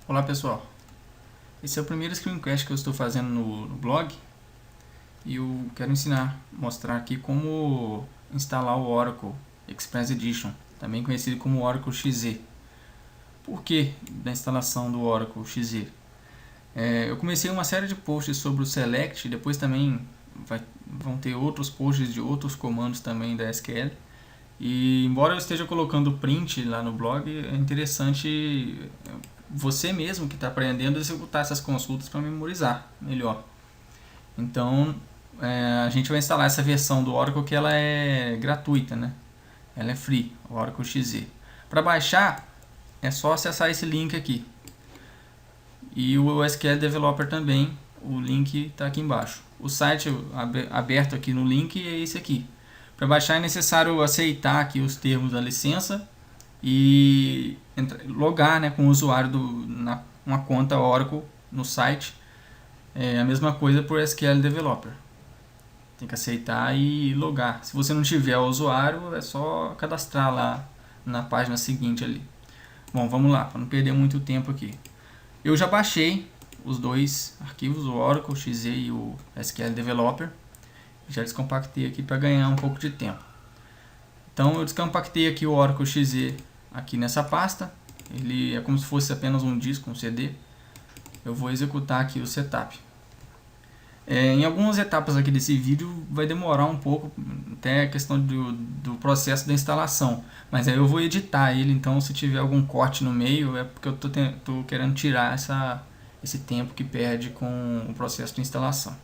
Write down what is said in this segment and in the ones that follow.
Olá pessoal, esse é o primeiro screencast que eu estou fazendo no blog e eu quero mostrar aqui como instalar o Oracle Express Edition, também conhecido como Oracle XZ. Por que da instalação do Oracle XZ? Eu comecei uma série de posts sobre o Select, depois também vão ter outros posts de outros comandos também da SQL. E embora eu esteja colocando print lá no blog, é interessante você mesmo que está aprendendo a executar essas consultas para memorizar melhor. Então a gente vai instalar essa versão do Oracle que ela é gratuita, né? Ela é free, o Oracle XZ. Para baixar é só acessar esse link aqui. E o SQL Developer também, o link está aqui embaixo. O site aberto aqui no link é esse aqui. Para baixar é necessário aceitar aqui os termos da licença e logar, né, com o usuário uma conta Oracle no site. É a mesma coisa para o SQL Developer. Tem que aceitar e logar. Se você não tiver o usuário, é só cadastrar lá na página seguinte ali. Bom, vamos lá, para não perder muito tempo aqui. Eu já baixei os dois arquivos, o Oracle XZ e o SQL Developer. Já descompactei aqui para ganhar um pouco de tempo. Então eu descompactei aqui o Oracle XZ aqui nessa pasta. Ele é como se fosse apenas um disco, um CD. Eu vou executar aqui o setup. Em algumas etapas aqui desse vídeo vai demorar um pouco, até a questão do processo da instalação. Mas aí eu vou editar ele, então se tiver algum corte no meio é porque eu estou querendo tirar esse tempo que perde com o processo de instalação.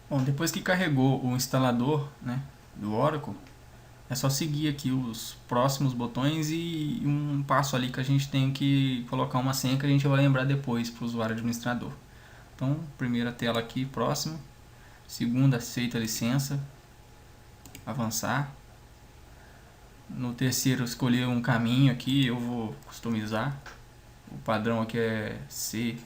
Bom, depois que carregou o instalador, né, do Oracle, é só seguir aqui os próximos botões e um passo ali que a gente tem que colocar uma senha que a gente vai lembrar depois para o usuário administrador. Então, primeira tela aqui, próximo. Segunda, aceita a licença. Avançar. No terceiro, escolher um caminho aqui, eu vou customizar. O padrão aqui é C2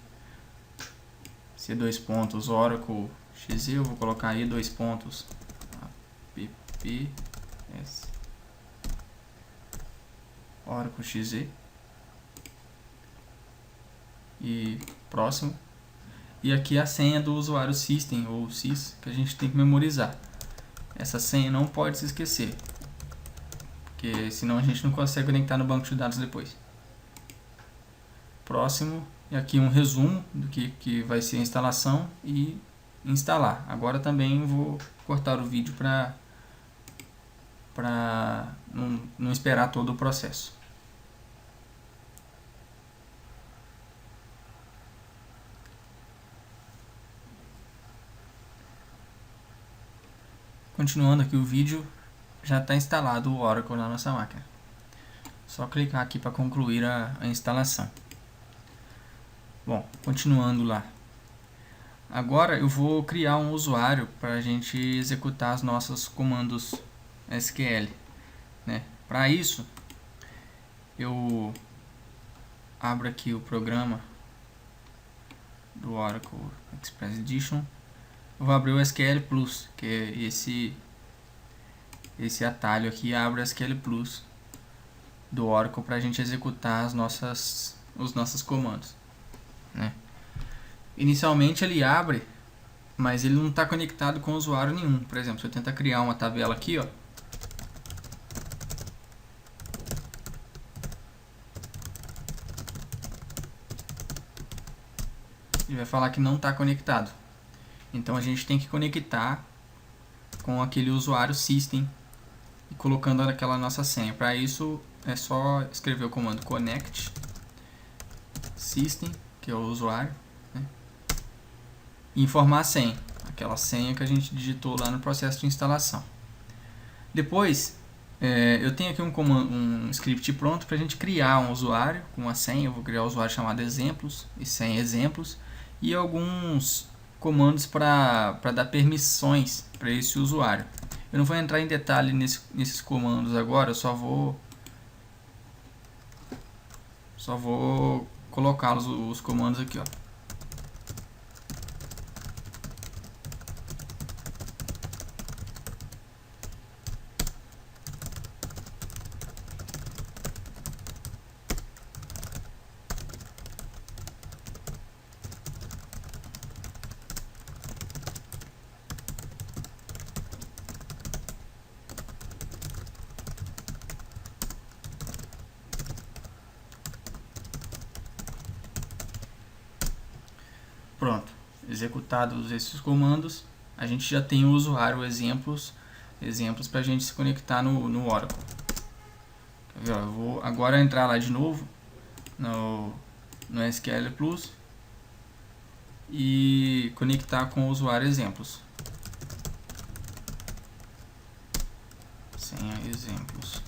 Oracle XZ, eu vou colocar aí 2 pontos apps Oracle XZ e próximo. E aqui a senha do usuário system ou sys que a gente tem que memorizar. Essa senha não pode se esquecer, porque senão a gente não consegue conectar no banco de dados depois. Próximo, e aqui um resumo do que vai ser a instalação e instalar. Agora também vou cortar o vídeo para não esperar todo o processo. Continuando aqui o vídeo, já está instalado o Oracle na nossa máquina. Só clicar aqui para concluir a instalação. Bom, continuando lá. Agora eu vou criar um usuário para a gente executar os nossos comandos SQL, né? Para isso, eu abro aqui o programa do Oracle Express Edition. Eu vou abrir o SQL Plus, que é esse atalho aqui, abre o SQL Plus do Oracle para a gente executar os nossos comandos, né? Inicialmente ele abre, mas ele não está conectado com usuário nenhum. Por exemplo, se eu tentar criar uma tabela aqui, ó, ele vai falar que não está conectado. Então a gente tem que conectar com aquele usuário system e colocando aquela nossa senha. Para isso é só escrever o comando connect system, que é o usuário, né? E informar a senha, aquela senha que a gente digitou lá no processo de instalação. Depois eu tenho aqui um script pronto para a gente criar um usuário com uma senha. Eu vou criar um usuário chamado exemplos e senha exemplos e alguns comandos para dar permissões para esse usuário. Eu não vou entrar em detalhe nesses comandos agora, eu só vou colocar os comandos aqui, ó. Pronto, executados esses comandos, a gente já tem o usuário exemplos para a gente se conectar no Oracle. Eu vou agora entrar lá de novo no SQL Plus e conectar com o usuário exemplos. Senha exemplos.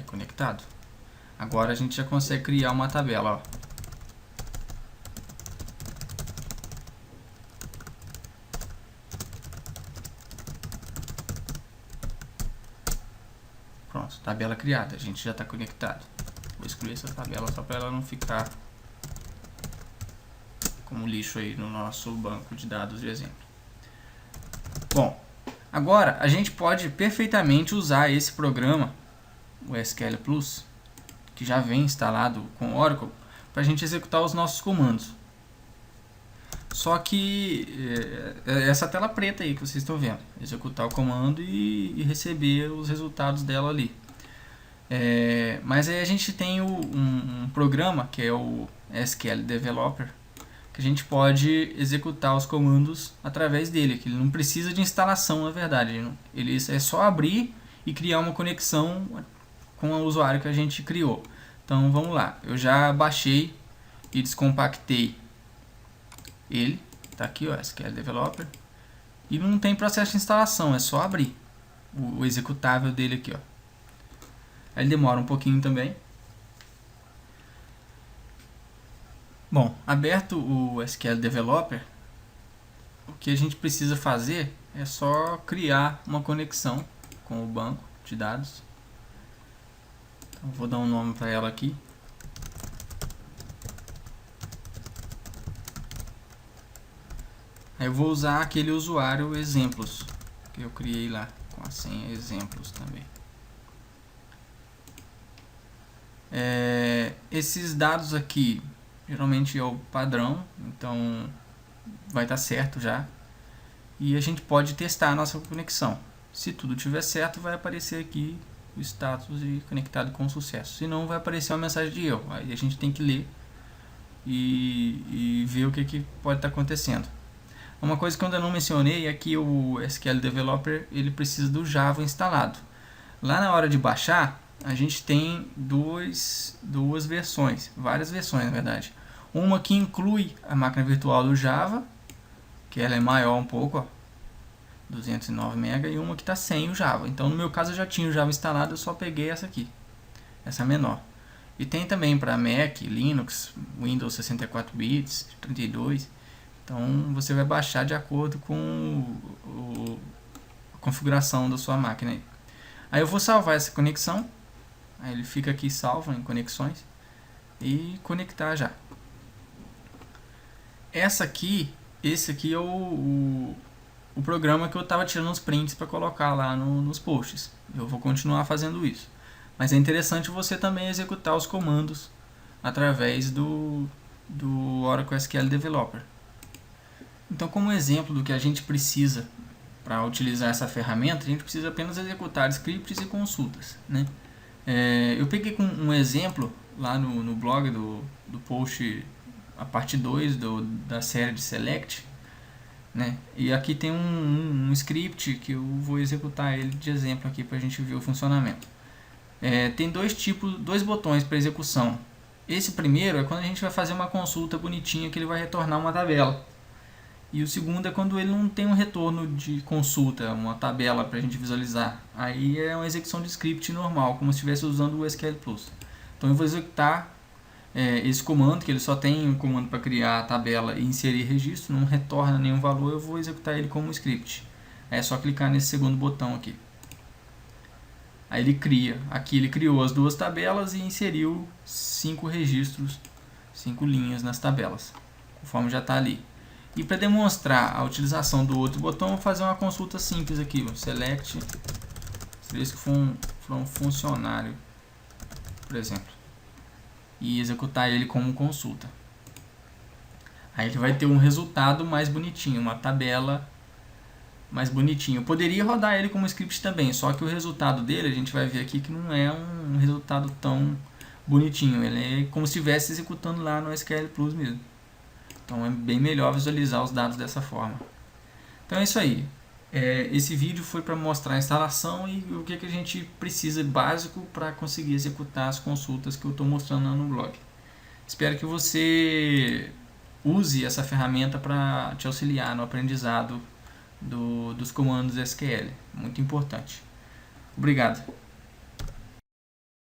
Conectado. Agora a gente já consegue criar uma tabela, ó. Pronto, tabela criada, a gente já está conectado. Vou excluir essa tabela só para ela não ficar como lixo aí no nosso banco de dados de exemplo. Bom, agora a gente pode perfeitamente usar esse programa, o SQL Plus, que já vem instalado com Oracle, para a gente executar os nossos comandos. Só que essa tela preta aí que vocês estão vendo, executar o comando e receber os resultados dela ali. Mas aí a gente tem um programa que é o SQL Developer, que a gente pode executar os comandos através dele, que ele não precisa de instalação, na verdade. Ele é só abrir e criar uma conexão com o usuário que a gente criou. Então vamos lá, eu já baixei e descompactei ele, tá aqui o SQL Developer, e não tem processo de instalação, é só abrir o executável dele aqui, ó. Aí ele demora um pouquinho também. Bom, aberto o SQL Developer, o que a gente precisa fazer é só criar uma conexão com o banco de dados. Então, vou dar um nome para ela aqui. Aí eu vou usar aquele usuário exemplos que eu criei lá com a senha exemplos também. Esses dados aqui geralmente é o padrão, então vai estar certo já. E a gente pode testar a nossa conexão. Se tudo estiver certo, vai aparecer aqui o status de conectado com sucesso. Se não, vai aparecer uma mensagem de erro. Aí a gente tem que ler e ver o que pode estar acontecendo. Uma coisa que eu ainda não mencionei é que o SQL Developer ele precisa do Java instalado. Lá na hora de baixar, a gente tem duas versões, várias versões na verdade. Uma que inclui a máquina virtual do Java, que ela é maior um pouco, ó, 209 MB, e uma que está sem o Java. Então no meu caso eu já tinha o Java instalado, eu só peguei essa aqui, essa menor. E tem também para Mac, Linux, Windows 64 bits, 32. Então você vai baixar de acordo com a configuração da sua máquina. Aí eu vou salvar essa conexão. Aí ele fica aqui salvo em conexões. E conectar já. Esse aqui é o programa que eu estava tirando os prints para colocar lá nos posts. Eu vou continuar fazendo isso. Mas é interessante você também executar os comandos através do Oracle SQL Developer. Então, como exemplo do que a gente precisa para utilizar essa ferramenta, a gente precisa apenas executar scripts e consultas, né? Eu peguei com um exemplo lá no blog do post, a parte 2 da série de Select, né? E aqui tem um script que eu vou executar ele de exemplo aqui para a gente ver o funcionamento. Tem dois botões para execução. Esse primeiro é quando a gente vai fazer uma consulta bonitinha que ele vai retornar uma tabela. E o segundo é quando ele não tem um retorno de consulta, uma tabela para a gente visualizar. Aí é uma execução de script normal, como se estivesse usando o SQL Plus. Então eu vou executar esse comando, que ele só tem um comando para criar a tabela e inserir registro, não retorna nenhum valor, eu vou executar ele como script. É só clicar nesse segundo botão aqui. Aí ele cria, aqui ele criou as duas tabelas e inseriu 5 registros, 5 linhas nas tabelas, conforme já está ali. E para demonstrar a utilização do outro botão, eu vou fazer uma consulta simples aqui, select, seria se for um funcionário, por exemplo, e executar ele como consulta. Aí ele vai ter um resultado mais bonitinho, uma tabela mais bonitinho. Eu poderia rodar ele como script também, só que o resultado dele, a gente vai ver aqui que não é um resultado tão bonitinho. Ele é como se estivesse executando lá no SQL Plus mesmo. Então é bem melhor visualizar os dados dessa forma. Então é isso aí. Esse vídeo foi para mostrar a instalação e o que a gente precisa básico para conseguir executar as consultas que eu estou mostrando lá no blog. Espero que você use essa ferramenta para te auxiliar no aprendizado dos comandos SQL. Muito importante. Obrigado.